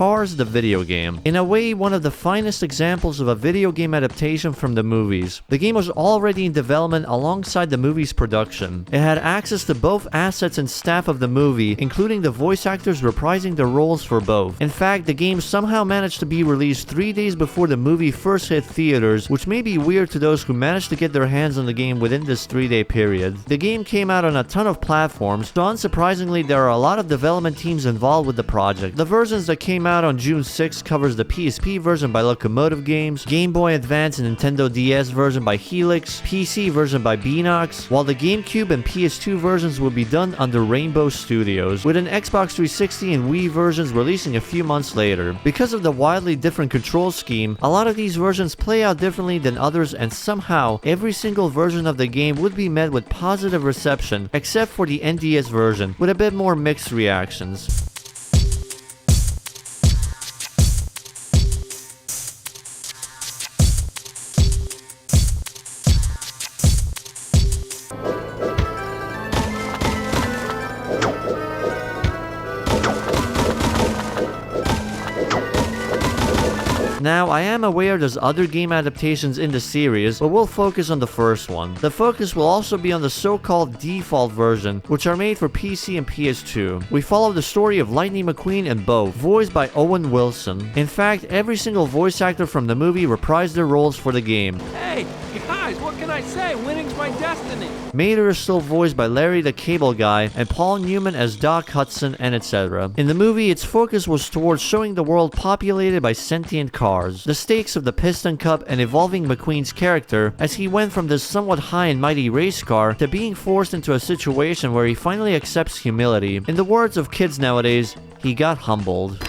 Cars the video game. In a way, one of the finest examples of a video game adaptation from the movies. The game was already in development alongside the movie's production. It had access to both assets and staff of the movie, including the voice actors reprising their roles for both. In fact, the game somehow managed to be released 3 days before the movie first hit theaters, which may be weird to those who managed to get their hands on the game within this 3-day period. The game came out on a ton of platforms, so unsurprisingly there are a lot of development teams involved with the project. The versions that came out on June 6 covers the PSP version by Locomotive Games, Game Boy Advance and Nintendo DS version by Helix, PC version by Beanox, while the GameCube and PS2 versions will be done under Rainbow Studios, with an Xbox 360 and Wii versions releasing a few months later. Because of the wildly different control scheme, a lot of these versions play out differently than others, and somehow every single version of the game would be met with positive reception, except for the NDS version, with a bit more mixed reactions. Now, I am aware there's other game adaptations in the series, but we'll focus on the first one. The focus will also be on the so-called default version, which are made for PC and PS2. We follow the story of Lightning McQueen in both, voiced by Owen Wilson. In fact, every single voice actor from the movie reprised their roles for the game. Hey, guys, what can I say? Winning's my destiny. Mater is still voiced by Larry the Cable Guy, and Paul Newman as Doc Hudson, and etc. In the movie, its focus was towards showing the world populated by sentient cars, the stakes of the Piston Cup, and evolving McQueen's character as he went from this somewhat high and mighty race car to being forced into a situation where he finally accepts humility. In the words of kids nowadays, he got humbled.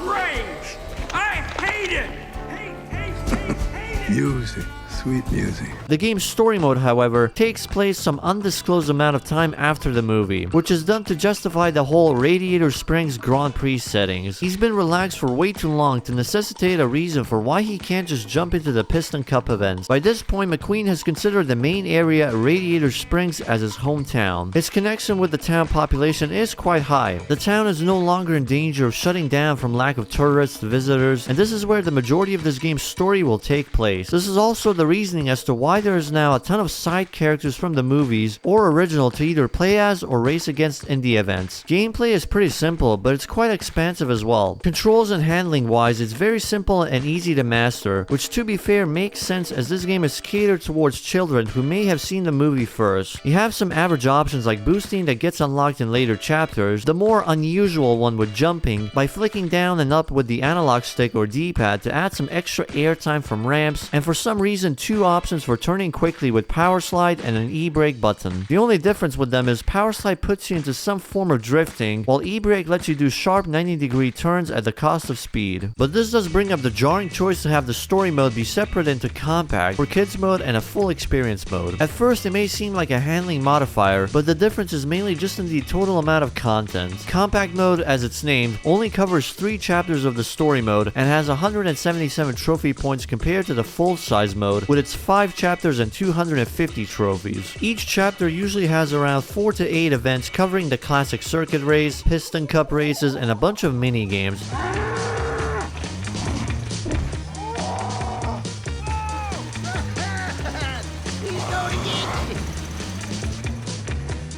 Rage! I hate it! Hate it! Music. Sweet music. The game's story mode, however, takes place some undisclosed amount of time after the movie, which is done to justify the whole Radiator Springs Grand Prix settings. He's been relaxed for way too long to necessitate a reason for why he can't just jump into the Piston Cup events. By this point, McQueen has considered the main area, Radiator Springs, as his hometown. His connection with the town population is quite high. The town is no longer in danger of shutting down from lack of tourists, visitors, and this is where the majority of this game's story will take place. This is also the reasoning as to why there is now a ton of side characters from the movies or original to either play as or race against in the events. Gameplay is pretty simple, but it's quite expansive as well. Controls and handling wise, it's very simple and easy to master, which to be fair makes sense as this game is catered towards children who may have seen the movie first. You have some average options like boosting that gets unlocked in later chapters, the more unusual one with jumping by flicking down and up with the analog stick or D-pad to add some extra airtime from ramps, and for some reason 2 options for turning quickly with power slide and an e-brake button. The only difference with them is power slide puts you into some form of drifting, while e-brake lets you do sharp 90-degree turns at the cost of speed. But this does bring up the jarring choice to have the story mode be separate into compact, for kids mode, and a full experience mode. At first it may seem like a handling modifier, but the difference is mainly just in the total amount of content. Compact mode, as it's named, only covers 3 chapters of the story mode and has 177 trophy points compared to the full-size mode with its 5 chapters and 250 trophies. Each chapter usually has around 4 to 8 events covering the classic circuit race, Piston Cup races, and a bunch of mini games.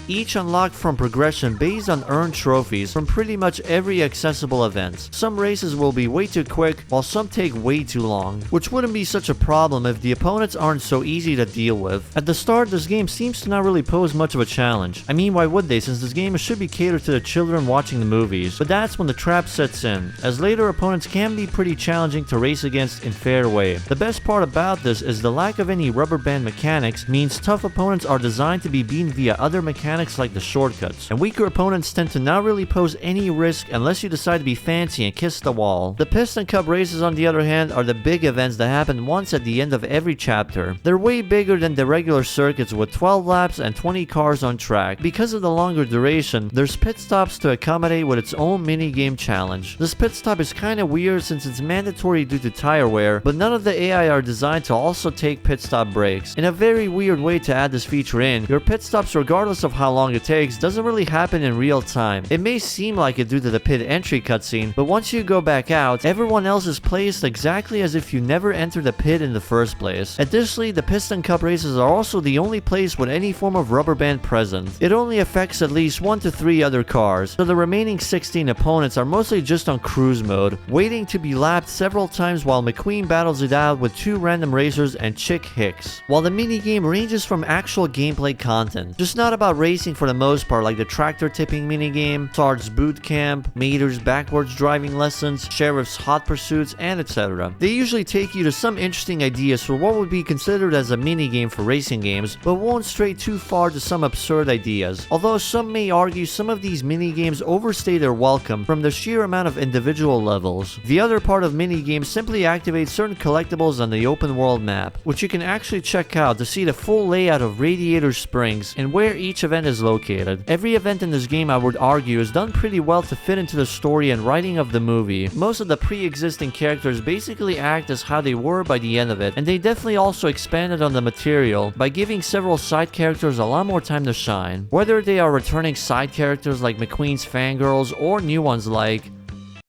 Each unlocked from progression based on earned trophies from pretty much every accessible event. Some races will be way too quick, while some take way too long, which wouldn't be such a problem if the opponents aren't so easy to deal with. At the start, this game seems to not really pose much of a challenge. I mean, why would they, since this game should be catered to the children watching the movies? But that's when the trap sets in, as later opponents can be pretty challenging to race against in fair way. The best part about this is the lack of any rubber band mechanics means tough opponents are designed to be beaten via other mechanics like the shortcuts, and weaker opponents tend to not really pose any risk unless you decide to be fancy and kiss the wall. The Piston Cup races, on the other hand, are the big events that happen once at the end of every chapter. They're way bigger than the regular circuits with 12 laps and 20 cars on track. Because of the longer duration, there's pit stops to accommodate with its own mini-game challenge. This pit stop is kinda weird since it's mandatory due to tire wear, but none of the AI are designed to also take pit stop breaks. In a very weird way to add this feature in, your pit stops, regardless of how how long it takes doesn't really happen in real time. It may seem like it due to the pit entry cutscene, but once you go back out, everyone else is placed exactly as if you never entered the pit in the first place. Additionally, the Piston Cup races are also the only place with any form of rubber band present. It only affects at least 1 to 3 other cars, so the remaining 16 opponents are mostly just on cruise mode, waiting to be lapped several times while McQueen battles it out with 2 random racers and Chick Hicks. While the minigame ranges from actual gameplay content, just not about racing for the most part, like the tractor tipping minigame, Sarge's boot camp, Mater's backwards driving lessons, Sheriff's hot pursuits, and etc. They usually take you to some interesting ideas for what would be considered as a minigame for racing games, but won't stray too far to some absurd ideas. Although some may argue some of these minigames overstay their welcome from the sheer amount of individual levels. The other part of minigames simply activates certain collectibles on the open world map, which you can actually check out to see the full layout of Radiator Springs and where each event is located. Every event in this game, I would argue, is done pretty well to fit into the story and writing of the movie. Most of the pre-existing characters basically act as how they were by the end of it, and they definitely also expanded on the material by giving several side characters a lot more time to shine. Whether they are returning side characters like McQueen's fangirls or new ones like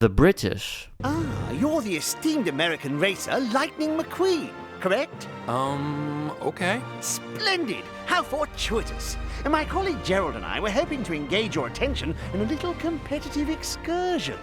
the British. Ah, you're the esteemed American racer Lightning McQueen, correct? Okay. Splendid! How fortuitous! And my colleague Gerald and I were hoping to engage your attention in a little competitive excursion.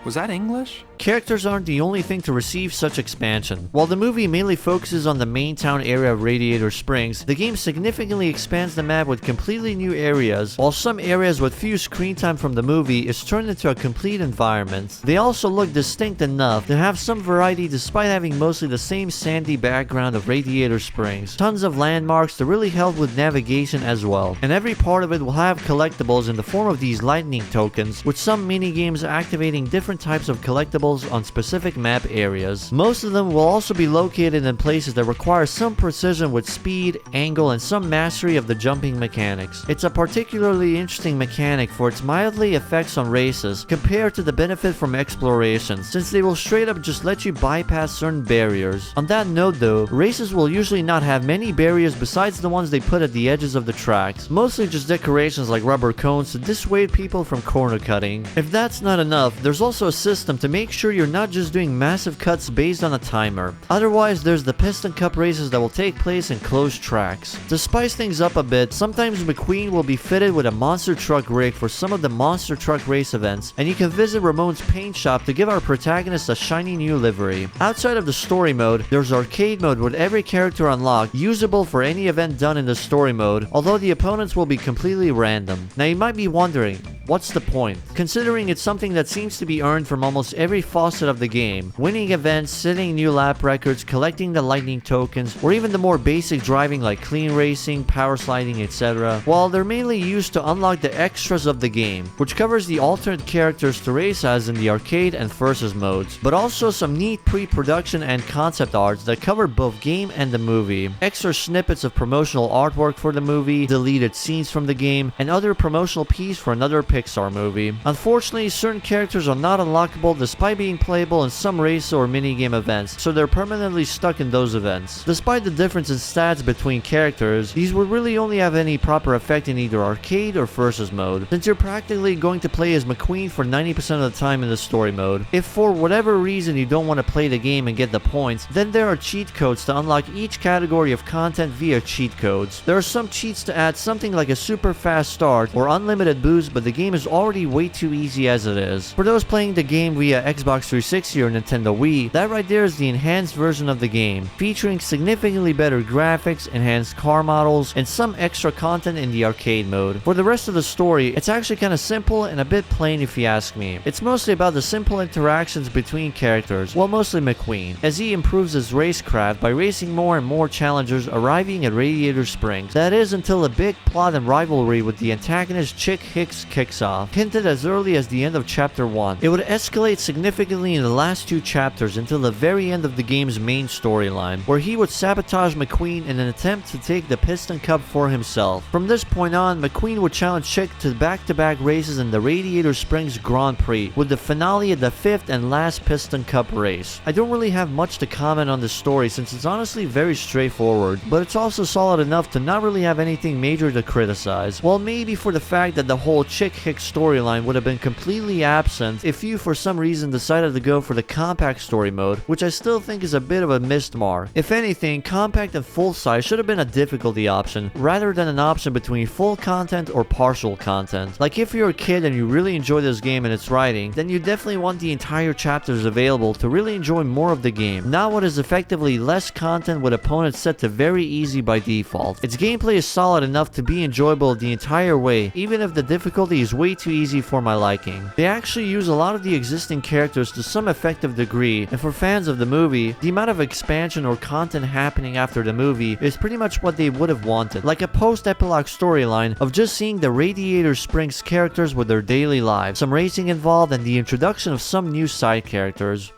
Was that English? Characters aren't the only thing to receive such expansion. While the movie mainly focuses on the main town area of Radiator Springs, the game significantly expands the map with completely new areas, while some areas with few screen time from the movie is turned into a complete environment. They also look distinct enough to have some variety despite having mostly the same sandy background of Radiator Springs. Tons of landmarks to really help with navigation as well, and every part of it will have collectibles in the form of these lightning tokens, with some minigames activating different types of collectibles on specific map areas. Most of them will also be located in places that require some precision with speed, angle, and some mastery of the jumping mechanics. It's a particularly interesting mechanic for its mildly effects on races compared to the benefit from exploration, since they will straight up just let you bypass certain barriers. On that note though, races will usually not have many barriers besides the ones they put at the edges of the tracks, mostly just decorations like rubber cones to dissuade people from corner cutting. If that's not enough, there's also a system to make sure you're not just doing massive cuts based on a timer. Otherwise, there's the Piston Cup races that will take place in closed tracks. To spice things up a bit, sometimes McQueen will be fitted with a monster truck rig for some of the monster truck race events, and you can visit Ramon's paint shop to give our protagonist a shiny new livery. Outside of the story mode, there's arcade mode with every character unlocked, usable for any event done in the story mode, although the opponents will be completely random. Now you might be wondering, what's the point? Considering it's something that seems to be earned from almost every facet of the game, winning events, setting new lap records, collecting the lightning tokens, or even the more basic driving like clean racing, power sliding, etc. While they're mainly used to unlock the extras of the game, which covers the alternate characters to race as in the arcade and versus modes, but also some neat pre-production and concept arts that cover both game and the movie, extra snippets of promotional artwork for the movie, deleted scenes from the game, and other promotional pieces for another Pixar movie. Unfortunately, certain characters are not unlockable despite being playable in some race or minigame events, so they're permanently stuck in those events. Despite the difference in stats between characters, these would really only have any proper effect in either arcade or versus mode, since you're practically going to play as McQueen for 90% of the time in the story mode. If for whatever reason you don't want to play the game and get the points, then there are cheat codes to unlock each category of content via cheat codes. There are some cheats to add something like a super fast start or unlimited boost, but the game is already way too easy as it is. For those playing the game via Xbox 360 or Nintendo Wii, that right there is the enhanced version of the game, featuring significantly better graphics, enhanced car models, and some extra content in the arcade mode. For the rest of the story, it's actually kinda simple and a bit plain if you ask me. It's mostly about the simple interactions between characters, well mostly McQueen, as he improves his racecraft by racing more and more challengers arriving at Radiator Springs. That is until a big plot and rivalry with the antagonist Chick Hicks kicks off, hinted as early as the end of Chapter 1. It would escalate significantly significantly in the last 2 chapters until the very end of the game's main storyline, where he would sabotage McQueen in an attempt to take the Piston Cup for himself. From this point on, McQueen would challenge Chick to back-to-back races in the Radiator Springs Grand Prix, with the finale at the 5th and last Piston Cup race. I don't really have much to comment on the story since it's honestly very straightforward, but it's also solid enough to not really have anything major to criticize. Well, maybe for the fact that the whole Chick Hicks storyline would have been completely absent if you for some reason decided to go for the compact story mode, which I still think is a bit of a missed mark. If anything, compact and full size should have been a difficulty option, rather than an option between full content or partial content. Like if you're a kid and you really enjoy this game and its writing, then you definitely want the entire chapters available to really enjoy more of the game, not what is effectively less content with opponents set to very easy by default. Its gameplay is solid enough to be enjoyable the entire way, even if the difficulty is way too easy for my liking. They actually use a lot of the existing characters to some effective degree, and for fans of the movie, the amount of expansion or content happening after the movie is pretty much what they would have wanted, like a post-epilogue storyline of just seeing the Radiator Springs characters with their daily lives, some racing involved, and the introduction of some new side characters.